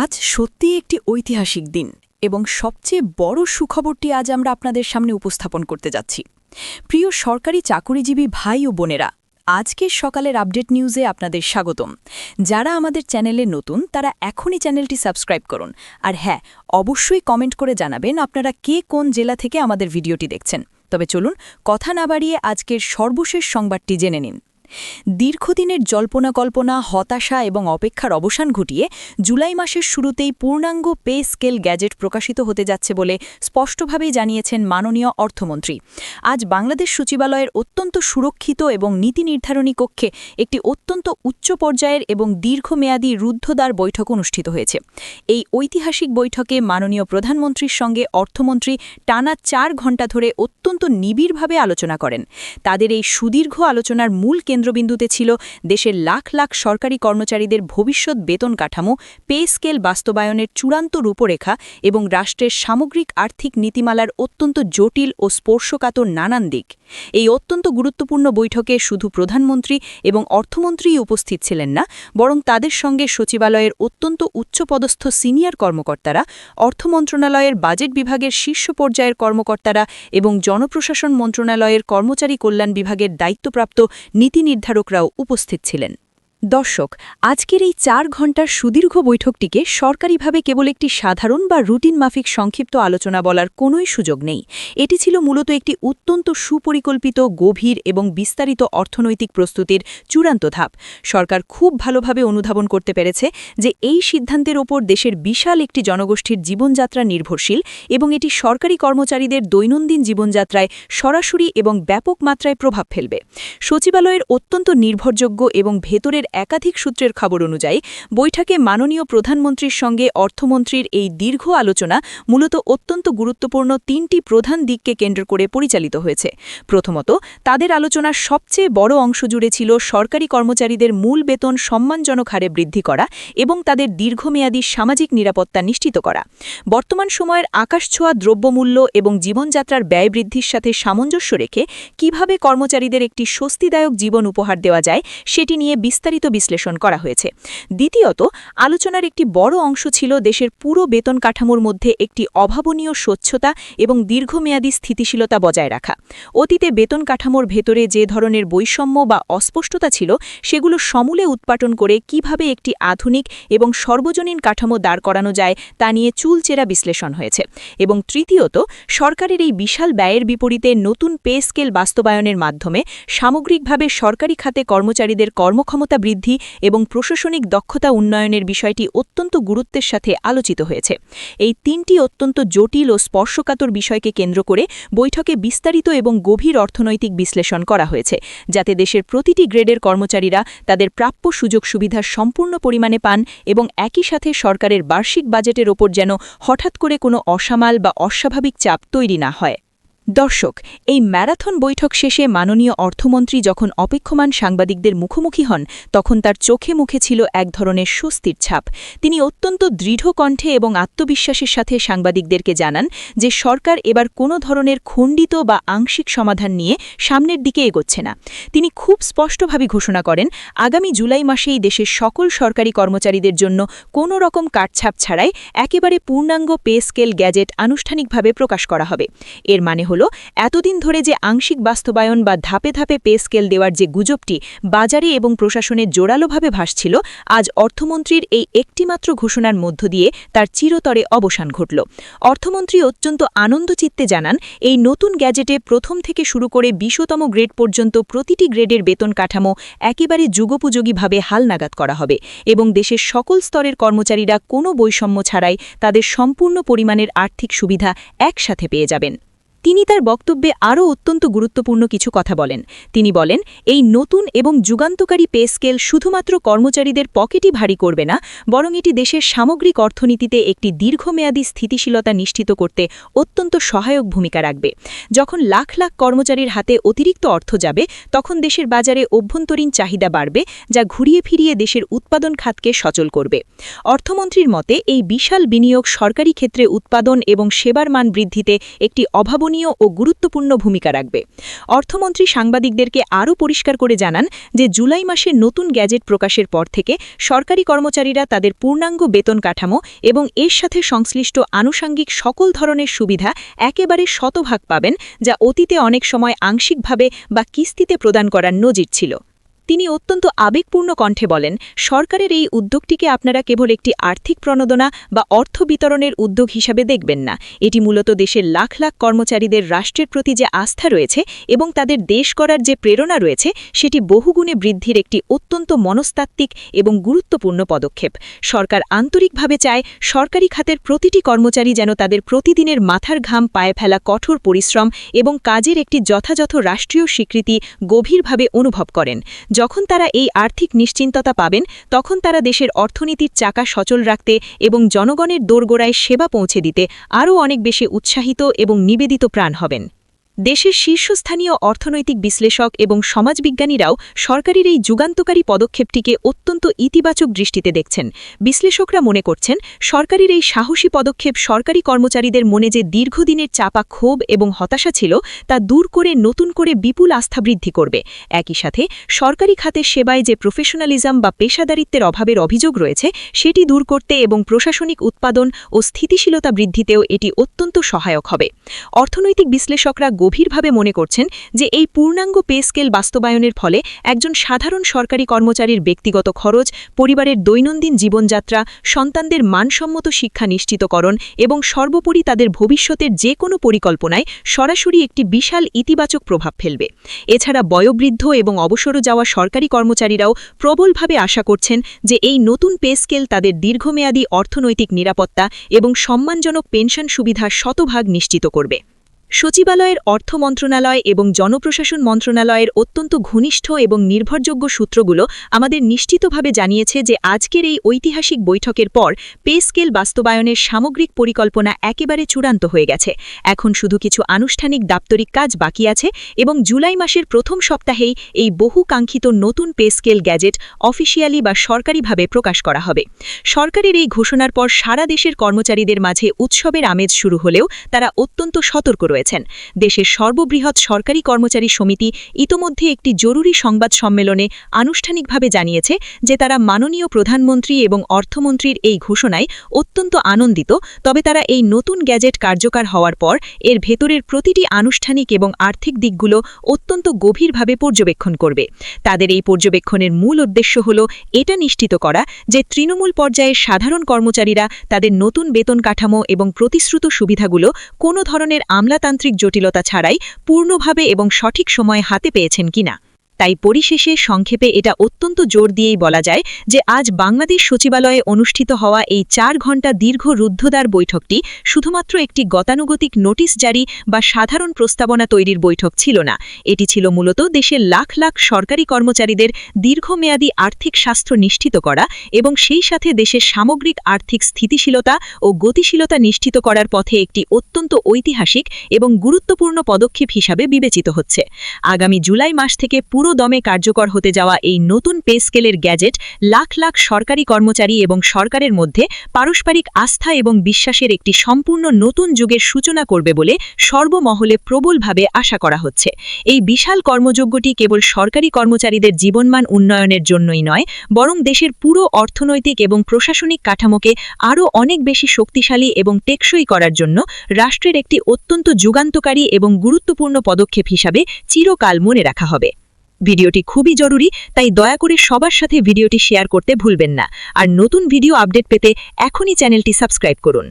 আজ সত্যিই একটি ঐতিহাসিক দিন এবং সবচেয়ে বড় সুখবরটি আজ আমরা আপনাদের সামনে উপস্থাপন করতে যাচ্ছি। প্রিয় সরকারি চাকুরিজীবী ভাই ও বোনেরা, আজকের সকালের আপডেট নিউজে আপনাদের স্বাগতম। যারা আমাদের চ্যানেলে নতুন তারা এখনই চ্যানেলটি সাবস্ক্রাইব করুন, আর হ্যাঁ, অবশ্যই কমেন্ট করে জানাবেন আপনারা কে কোন জেলা থেকে আমাদের ভিডিওটি দেখছেন। তবে চলুন কথা না বাড়িয়ে আজকের সর্বশেষ সংবাদটি জেনে নিন। দীর্ঘদিনের জল্পনা-কল্পনা, হতাশা এবং অপেক্ষার অবসান ঘটিয়ে জুলাই মাসের শুরুতেই পূর্ণাঙ্গ পে স্কেল গ্যাজেট প্রকাশিত হতে যাচ্ছে বলে স্পষ্টভাবেই জানিয়েছেন মাননীয় অর্থমন্ত্রী। আজ বাংলাদেশ সচিবালয়ের অত্যন্ত সুরক্ষিত এবং নীতি নির্ধারণী কক্ষে একটি অত্যন্ত উচ্চ পর্যায়ের এবং দীর্ঘমেয়াদী রুদ্ধদ্বার বৈঠক অনুষ্ঠিত হয়েছে। এই ঐতিহাসিক বৈঠকে মাননীয় প্রধানমন্ত্রীর সঙ্গে অর্থমন্ত্রী টানা ৪ ঘণ্টা ধরে অত্যন্ত নিবিড়ভাবে আলোচনা করেন। তাদের এই সুদীর্ঘ আলোচনার মূল কেন্দ্রবিন্দুতে ছিল দেশের লাখ লাখ সরকারি কর্মচারীদের ভবিষ্যৎ বেতন কাঠামো, পে স্কেল বাস্তবায়নের চূড়ান্ত রূপরেখা এবং রাষ্ট্রের সামগ্রিক আর্থিক নীতিমালার অত্যন্ত জটিল ও স্পর্শকাতর নানান দিক। এই অত্যন্ত গুরুত্বপূর্ণ বৈঠকে শুধু প্রধানমন্ত্রী এবং অর্থমন্ত্রীই উপস্থিত ছিলেন না, বরং তাদের সঙ্গে সচিবালয়ের অত্যন্ত উচ্চপদস্থ সিনিয়র কর্মকর্তারা, অর্থ মন্ত্রণালয়ের বাজেট বিভাগের শীর্ষ পর্যায়ের কর্মকর্তারা এবং জনপ্রশাসন মন্ত্রণালয়ের কর্মচারী কল্যাণ বিভাগের দায়িত্বপ্রাপ্ত নীতি নির্ধারকরাও উপস্থিত ছিলেন। দর্শক, আজকের এই ৪ ঘণ্টার সুদীর্ঘ বৈঠকটিকে সরকারিভাবে কেবল একটি সাধারণ বা রুটিন মাফিক সংক্ষিপ্ত আলোচনা বলার কোনোই সুযোগ নেই। এটি ছিল মূলত একটি অত্যন্ত সুপরিকল্পিত, গভীর এবং বিস্তারিত অর্থনৈতিক প্রস্তুতির চূড়ান্ত ধাপ। সরকার খুব ভালোভাবে অনুধাবন করতে পেরেছে যে এই সিদ্ধান্তের ওপর দেশের বিশাল একটি জনগোষ্ঠীর জীবনযাত্রা নির্ভরশীল এবং এটি সরকারি কর্মচারীদের দৈনন্দিন জীবনযাত্রায় সরাসরি এবং ব্যাপক মাত্রায় প্রভাব ফেলবে। সচিবালয়ের অত্যন্ত নির্ভরযোগ্য এবং ভেতরের একাধিক সূত্রের খবর অনুযায়ী বৈঠকে মাননীয় প্রধানমন্ত্রীর সঙ্গে অর্থমন্ত্রীর এই দীর্ঘ আলোচনা মূলত অত্যন্ত গুরুত্বপূর্ণ ৩টি প্রধান দিককে কেন্দ্র করে পরিচালিত হয়েছে। প্রথমত, তাদের আলোচনার সবচেয়ে বড় অংশ জুড়ে ছিল সরকারি কর্মচারীদের মূল বেতন সম্মানজনক হারে বৃদ্ধি করা এবং তাদের দীর্ঘমেয়াদী সামাজিক নিরাপত্তা নিশ্চিত করা। বর্তমান সময়ের আকাশছোঁয়া দ্রব্যমূল্য এবং জীবনযাত্রার ব্যয় বৃদ্ধির সাথে সামঞ্জস্য রেখে কিভাবে কর্মচারীদের একটি স্বস্তিদায়ক জীবন উপহার দেওয়া যায় সেটি নিয়ে বিস্তারিত বিশ্লেষণ করা হয়েছে। দ্বিতীয়ত, আলোচনার একটি বড় অংশ ছিল দেশের পুরো বেতন কাঠামোর মধ্যে একটি অভাবনীয় স্বচ্ছতা এবং দীর্ঘমেয়াদী স্থিতিশীলতা বজায় রাখা। অতীতে বেতন কাঠামোর ভেতরে যে ধরনের বৈষম্য বা অস্পষ্টতা ছিল সেগুলো সমূলে উৎপাটন করে কিভাবে একটি আধুনিক এবং সর্বজনীন কাঠামো দাঁড় করানো যায় তা নিয়ে চুলচেরা বিশ্লেষণ হয়েছে। এবং তৃতীয়ত, সরকারের এই বিশাল ব্যয়ের বিপরীতে নতুন পে স্কেল বাস্তবায়নের মাধ্যমে সামগ্রিকভাবে সরকারি খাতে কর্মচারীদের কর্মক্ষমতা বৃদ্ধি এবং প্রশাসনিক দক্ষতা উন্নয়নের বিষয়টি অত্যন্ত গুরুত্বের সাথে আলোচিত হয়েছে। এই ৩টি অত্যন্ত জটিল ও স্পর্শকাতর বিষয়কে কেন্দ্র করে বৈঠকে বিস্তারিত এবং গভীর অর্থনৈতিক বিশ্লেষণ করা হয়েছে, যাতে দেশের প্রতিটি গ্রেডের কর্মচারীরা তাদের প্রাপ্য সুযোগ সুবিধা সম্পূর্ণ পরিমাণে পান এবং একই সাথে সরকারের বার্ষিক বাজেটের ওপর যেন হঠাৎ করে কোনো অসামাল বা অস্বাভাবিক চাপ তৈরি না হয়। দর্শক, এই ম্যারাথন বৈঠক শেষে মাননীয় অর্থমন্ত্রী যখন অপেক্ষমান সাংবাদিকদের মুখোমুখি হন তখন তার চোখে মুখে ছিল এক ধরনের স্বস্তির ছাপ। তিনি অত্যন্ত দৃঢ় কণ্ঠে এবং আত্মবিশ্বাসের সাথে সাংবাদিকদেরকে জানান যে সরকার এবার কোনো ধরনের খণ্ডিত বা আংশিক সমাধান নিয়ে সামনের দিকে এগোচ্ছে না। তিনি খুব স্পষ্টভাবে ঘোষণা করেন, আগামী জুলাই মাসেই দেশের সকল সরকারি কর্মচারীদের জন্য কোনো রকম কাটছাপ ছাড়াই একেবারে পূর্ণাঙ্গ পে স্কেল গ্যাজেট আনুষ্ঠানিকভাবে প্রকাশ করা হবে। এর মানে এতদিন ধরে যে আংশিক বাস্তবায়ন বা ধাপে ধাপে পে স্কেল দেওয়ার যে গুজবটি বাজারে এবং প্রশাসনে জোরালোভাবে ভাসছিল, আজ অর্থমন্ত্রীর এই একটিমাত্র ঘোষণার মধ্য দিয়ে তার চিরতরে অবসান ঘটল। অর্থমন্ত্রী অত্যন্ত আনন্দচিত্তে জানান, এই নতুন গ্যাজেটে প্রথম থেকে শুরু করে ২০তম গ্রেড পর্যন্ত প্রতিটি গ্রেডের বেতন কাঠামো একেবারে যুগোপযোগীভাবে হালনাগাদ করা হবে এবং দেশের সকল স্তরের কর্মচারীরা কোনো বৈষম্য ছাড়াই তাদের সম্পূর্ণ পরিমাণের আর্থিক সুবিধা একসাথে পেয়ে যাবেন। তিনি তার বক্তব্যে আরও অত্যন্ত গুরুত্বপূর্ণ কিছু কথা বলেন। তিনি বলেন, এই নতুন এবং যুগান্তকারী পে স্কেল শুধুমাত্র কর্মচারীদের পকেটই ভারী করবে না, বরং এটি দেশের সামগ্রিক অর্থনীতিতে একটি দীর্ঘমেয়াদী স্থিতিশীলতা নিশ্চিত করতে অত্যন্ত সহায়ক ভূমিকা রাখবে। যখন লাখ লাখ কর্মচারীর হাতে অতিরিক্ত অর্থ যাবে তখন দেশের বাজারে অভ্যন্তরীণ চাহিদা বাড়বে, যা ঘুরিয়ে ফিরিয়ে দেশের উৎপাদন খাতকে সচল করবে। অর্থমন্ত্রীর মতে এই বিশাল বিনিয়োগ সরকারি ক্ষেত্রে উৎপাদন এবং সেবার মান বৃদ্ধিতে একটি অভাবনীয় মাননীয় ও গুরুত্বপূর্ণ ভূমিকা রাখবে। অর্থমন্ত্রী সাংবাদিকদেরকে আরও পরিষ্কার করে জানান যে জুলাই মাসে নতুন গ্যাজেট প্রকাশের পর থেকে সরকারি কর্মচারীরা তাদের পূর্ণাঙ্গ বেতন কাঠামো এবং এর সাথে সংশ্লিষ্ট আনুষঙ্গিক সকল ধরনের সুবিধা একেবারে শতভাগ পাবেন, যা অতীতে অনেক সময় আংশিকভাবে বা কিস্তিতে প্রদান করার নজির ছিল। তিনি অত্যন্ত আবেগপূর্ণ কণ্ঠে বলেন, সরকারের এই উদ্যোগটিকে আপনারা কেবল একটি আর্থিক প্রণোদনা বা অর্থ বিতরণের উদ্যোগ হিসাবে দেখবেন না। এটি মূলত দেশের লাখ লাখ কর্মচারীদের রাষ্ট্রের প্রতি যে আস্থা রয়েছে এবং তাদের দেশ করার যে প্রেরণা রয়েছে সেটি বহুগুণে বৃদ্ধির একটি অত্যন্ত মনস্তাত্ত্বিক এবং গুরুত্বপূর্ণ পদক্ষেপ। সরকার আন্তরিকভাবে চায় সরকারি খাতের প্রতিটি কর্মচারী যেন তাদের প্রতিদিনের মাথার ঘাম পায়ে ফেলা কঠোর পরিশ্রম এবং কাজের একটি যথাযথ রাষ্ট্রীয় স্বীকৃতি গভীরভাবে অনুভব করেন। যখন তারা এই আর্থিক নিশ্চিন্ততা পাবেন, তখন তারা দেশের অর্থনীতির চাকা সচল রাখতে এবং জনগণের দোরগোড়ায় সেবা পৌঁছে দিতে আরও অনেক বেশি উৎসাহিত এবং নিবেদিত প্রাণ হবেন। দেশের শীর্ষস্থানীয় অর্থনৈতিক বিশ্লেষক এবং সমাজবিজ্ঞানীরাও সরকারের এই যুগান্তকারী পদক্ষেপটিকে অত্যন্ত ইতিবাচক দৃষ্টিতে দেখছেন। বিশ্লেষকরা মনে করছেন, সরকারের এই সাহসী পদক্ষেপ সরকারি কর্মচারীদের মনে যে দীর্ঘদিনের চাপা ক্ষোভ এবং হতাশা ছিল তা দূর করে নতুন করে বিপুল আস্থা বৃদ্ধি করবে। একই সাথে সরকারি খাতের সেবায় যে প্রফেশনালিজম বা পেশাদারিত্বের অভাবের অভিযোগ রয়েছে সেটি দূর করতে এবং প্রশাসনিক উৎপাদন ও স্থিতিশীলতা বৃদ্ধিতেও এটি অত্যন্ত সহায়ক হবে। অর্থনৈতিক বিশ্লেষকরা গভীরভাবে মনে করছেন যে এই পূর্ণাঙ্গ পে স্কেল বাস্তবায়নের ফলে একজন সাধারণ সরকারি কর্মচারীর ব্যক্তিগত খরচ, পরিবারের দৈনন্দিন জীবনযাত্রা, সন্তানদের মানসম্মত শিক্ষা নিশ্চিতকরণ এবং সর্বোপরি তাদের ভবিষ্যতের যে কোনো পরিকল্পনায় সরাসরি একটি বিশাল ইতিবাচক প্রভাব ফেলবে। এছাড়া বয়োবৃদ্ধ এবং অবসরে যাওয়া সরকারি কর্মচারীরাও প্রবলভাবে আশা করছেন যে এই নতুন পে স্কেল তাদের দীর্ঘমেয়াদী অর্থনৈতিক নিরাপত্তা এবং সম্মানজনক পেনশন সুবিধা শতভাগ নিশ্চিত করবে। সচিবালয়ের অর্থ মন্ত্রণালয় এবং জনপ্রশাসন মন্ত্রণালয়ের অত্যন্ত ঘনিষ্ঠ এবং নির্ভরযোগ্য সূত্রগুলো আমাদের নিশ্চিতভাবে জানিয়েছে যে আজকের এই ঐতিহাসিক বৈঠকের পর পে স্কেল বাস্তবায়নের সামগ্রিক পরিকল্পনা একেবারে চূড়ান্ত হয়ে গেছে। এখন শুধু কিছু আনুষ্ঠানিক দাপ্তরিক কাজ বাকি আছে এবং জুলাই মাসের প্রথম সপ্তাহেই এই বহু কাঙ্ক্ষিত নতুন পে স্কেল গ্যাজেট অফিসিয়ালি বা সরকারিভাবে প্রকাশ করা হবে। সরকারের এই ঘোষণার পর সারা দেশের কর্মচারীদের মাঝে উৎসবের আমেজ শুরু হলেও তারা অত্যন্ত সতর্ক রয়েছেন। দেশের সর্ববৃহৎ সরকারি কর্মচারী সমিতি ইতোমধ্যে একটি জরুরি সংবাদ সম্মেলনে আনুষ্ঠানিকভাবে জানিয়েছে যে তারা মাননীয় প্রধানমন্ত্রী এবং অর্থমন্ত্রীর এই ঘোষণায় অত্যন্ত আনন্দিত, তবে তারা এই নতুন গ্যাজেট কার্যকর হওয়ার পর এর ভেতরের প্রতিটি আনুষ্ঠানিক এবং আর্থিক দিকগুলো অত্যন্ত গভীরভাবে পর্যবেক্ষণ করবে। তাদের এই পর্যবেক্ষণের মূল উদ্দেশ্য হল এটা নিশ্চিত করা যে তৃণমূল পর্যায়ের সাধারণ কর্মচারীরা তাদের নতুন বেতন কাঠামো এবং প্রতিশ্রুত সুবিধাগুলো কোনো ধরনের আমলাতান্ত্রিক জটিলতা ছাড়াই পূর্ণভাবে এবং সঠিক সময়ে হাতে পেয়েছেন কিনা। তাই পরিশেষে সংক্ষেপে এটা অত্যন্ত জোর দিয়েই বলা যায় যে আজ বাংলাদেশ সচিবালয়ে অনুষ্ঠিত হওয়া এই ৪ ঘণ্টা দীর্ঘ রুদ্ধদ্বার বৈঠকটি শুধুমাত্র একটি গতানুগতিক নোটিশ জারি বা সাধারণ প্রস্তাবনা তৈরির বৈঠক ছিল না। এটি ছিল মূলত দেশের লাখ লাখ সরকারি কর্মচারীদের দীর্ঘমেয়াদী আর্থিক স্বাস্থ্য নিশ্চিত করা এবং সেই সাথে দেশের সামগ্রিক আর্থিক স্থিতিশীলতা ও গতিশীলতা নিশ্চিত করার পথে একটি অত্যন্ত ঐতিহাসিক এবং গুরুত্বপূর্ণ পদক্ষেপ হিসাবে বিবেচিত হচ্ছে। আগামী জুলাই মাস থেকে পুরো দমে কার্যকর হতে যাওয়া এই নতুন পে স্কেলের গ্যাজেট লাখ লাখ সরকারি কর্মচারী এবং সরকারের মধ্যে পারস্পরিক আস্থা এবং বিশ্বাসের একটি সম্পূর্ণ নতুন যুগের সূচনা করবে বলে সর্বমহলে প্রবলভাবে আশা করা হচ্ছে। এই বিশাল কর্মযজ্ঞটি কেবল সরকারি কর্মচারীদের জীবনমান উন্নয়নের জন্যই নয়, বরং দেশের পুরো অর্থনৈতিক এবং প্রশাসনিক কাঠামোকে আরও অনেক বেশি শক্তিশালী এবং টেকসই করার জন্য রাষ্ট্রের একটি অত্যন্ত যুগান্তকারী এবং গুরুত্বপূর্ণ পদক্ষেপ হিসাবে চিরকাল মনে রাখা হবে। ভিডিওটি খুবই জরুরি, তাই দয়া করে সবার সাথে ভিডিওটি শেয়ার করতে ভুলবেন না। আর নতুন ভিডিও আপডেট পেতে এখনই চ্যানেলটি সাবস্ক্রাইব করুন।